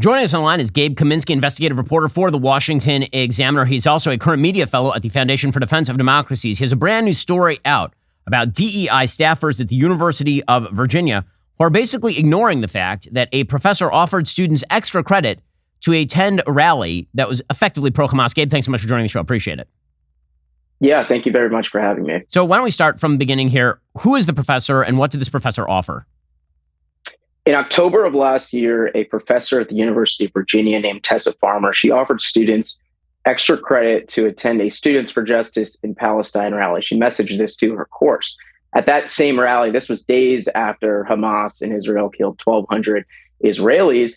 Joining us on the line is Gabe Kaminsky, investigative reporter for the Washington Examiner. He's also a current media fellow at the Foundation for Defense of Democracies. He has a brand new story out about DEI staffers at the University of Virginia who are basically ignoring the fact that a professor offered students extra credit to attend a rally that was effectively pro-Hamas. Gabe, thanks so much for joining the show. Appreciate it. Yeah, thank you very much for having me. So why don't we start from the beginning here? Who is the professor and what did this professor offer? In October of last year, a professor at the University of Virginia named Tessa Farmer, she offered students extra credit to attend a Students for Justice in Palestine rally. She messaged this to her course. At that same rally, this was days after Hamas in Israel killed 1,200 Israelis,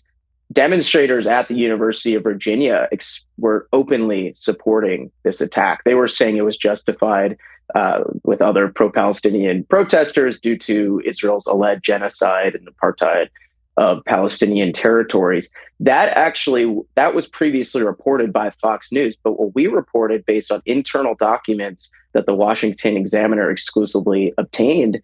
demonstrators at the University of Virginia were openly supporting this attack. They were saying it was justified with other pro-Palestinian protesters due to Israel's alleged genocide and apartheid of Palestinian territories. That was previously reported by Fox News, but what we reported based on internal documents that the Washington Examiner exclusively obtained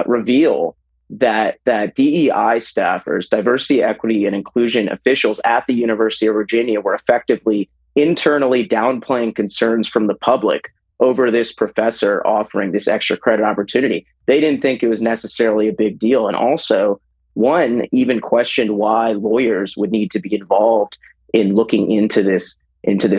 reveal that DEI staffers, diversity, equity, and inclusion officials at the University of Virginia were effectively internally downplaying concerns from the public over this professor offering this extra credit opportunity. They didn't think it was necessarily a big deal. And also, one even questioned why lawyers would need to be involved in looking into this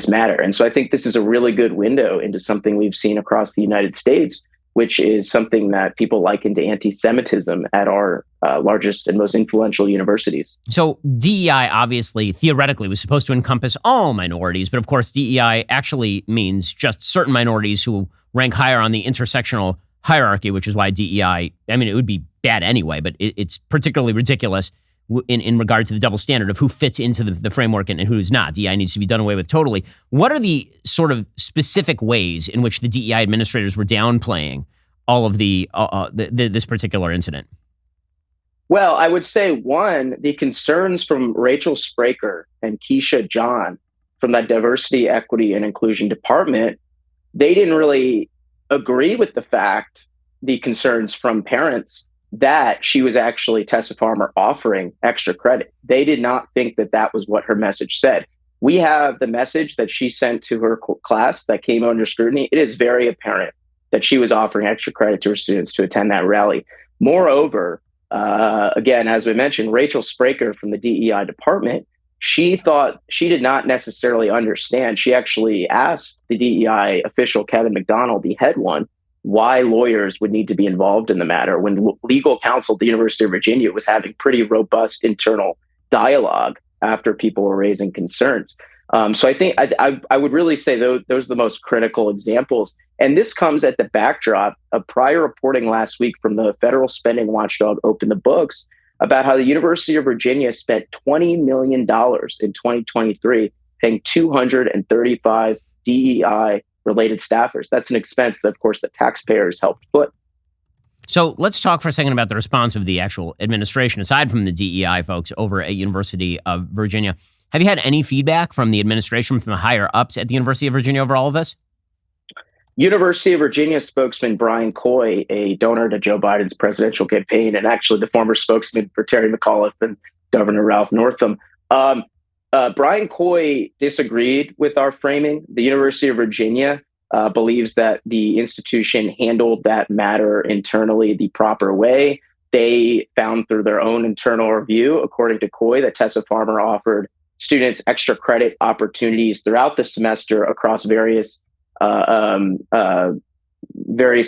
matter. And so I think this is a really good window into something we've seen across the United States, which is something that people liken to anti-Semitism at our largest and most influential universities. So DEI obviously, theoretically, was supposed to encompass all minorities, but of course DEI actually means just certain minorities who rank higher on the intersectional hierarchy, which is why DEI, I mean, it would be bad anyway, but it's particularly ridiculous in regard to the double standard of who fits into the framework and who's not. DEI needs to be done away with totally. What are the sort of specific ways in which the DEI administrators were downplaying all of this particular incident? Well, I would say, one, the concerns from Rachel Spraker and Keisha John from that diversity, equity, and inclusion department, they didn't really agree with the fact, the concerns from parents, that she was actually, Tessa Farmer, offering extra credit. They did not think that that was what her message said. We have the message that she sent to her class that came under scrutiny. It is very apparent that she was offering extra credit to her students to attend that rally. Moreover, again, as we mentioned, Rachel Spraker from the DEI department, she did not necessarily understand. She actually asked the DEI official, Kevin McDonald, the head one, why lawyers would need to be involved in the matter when legal counsel at the University of Virginia was having pretty robust internal dialogue after people were raising concerns. So I think I would really say those are the most critical examples. And this comes at the backdrop of prior reporting last week from the federal spending watchdog Open the Books about how the University of Virginia spent $20 million in 2023 paying 235 DEI-related staffers. That's an expense that, of course, the taxpayers helped foot. So let's talk for a second about the response of the actual administration, aside from the DEI folks over at University of Virginia. Have you had any feedback from the administration, from the higher ups at the University of Virginia over all of this? University of Virginia spokesman Brian Coy, a donor to Joe Biden's presidential campaign, and actually the former spokesman for Terry McAuliffe and Governor Ralph Northam, Brian Coy disagreed with our framing. The University of Virginia believes that the institution handled that matter internally the proper way. They found through their own internal review, according to Coy, that Tessa Farmer offered students extra credit opportunities throughout the semester across various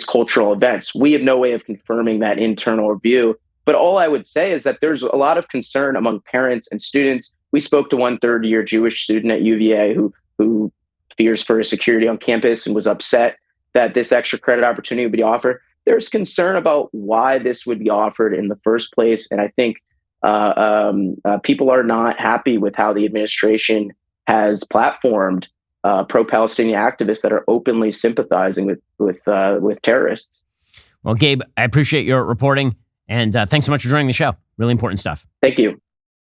cultural events. We have no way of confirming that internal review, but all I would say is that there's a lot of concern among parents and students. We spoke to one third-year Jewish student at UVA who fears for his security on campus and was upset that this extra credit opportunity would be offered. There's concern about why this would be offered in the first place, and I think people are not happy with how the administration has platformed pro-Palestinian activists that are openly sympathizing with terrorists. Well, Gabe, I appreciate your reporting, and thanks so much for joining the show. Really important stuff. Thank you.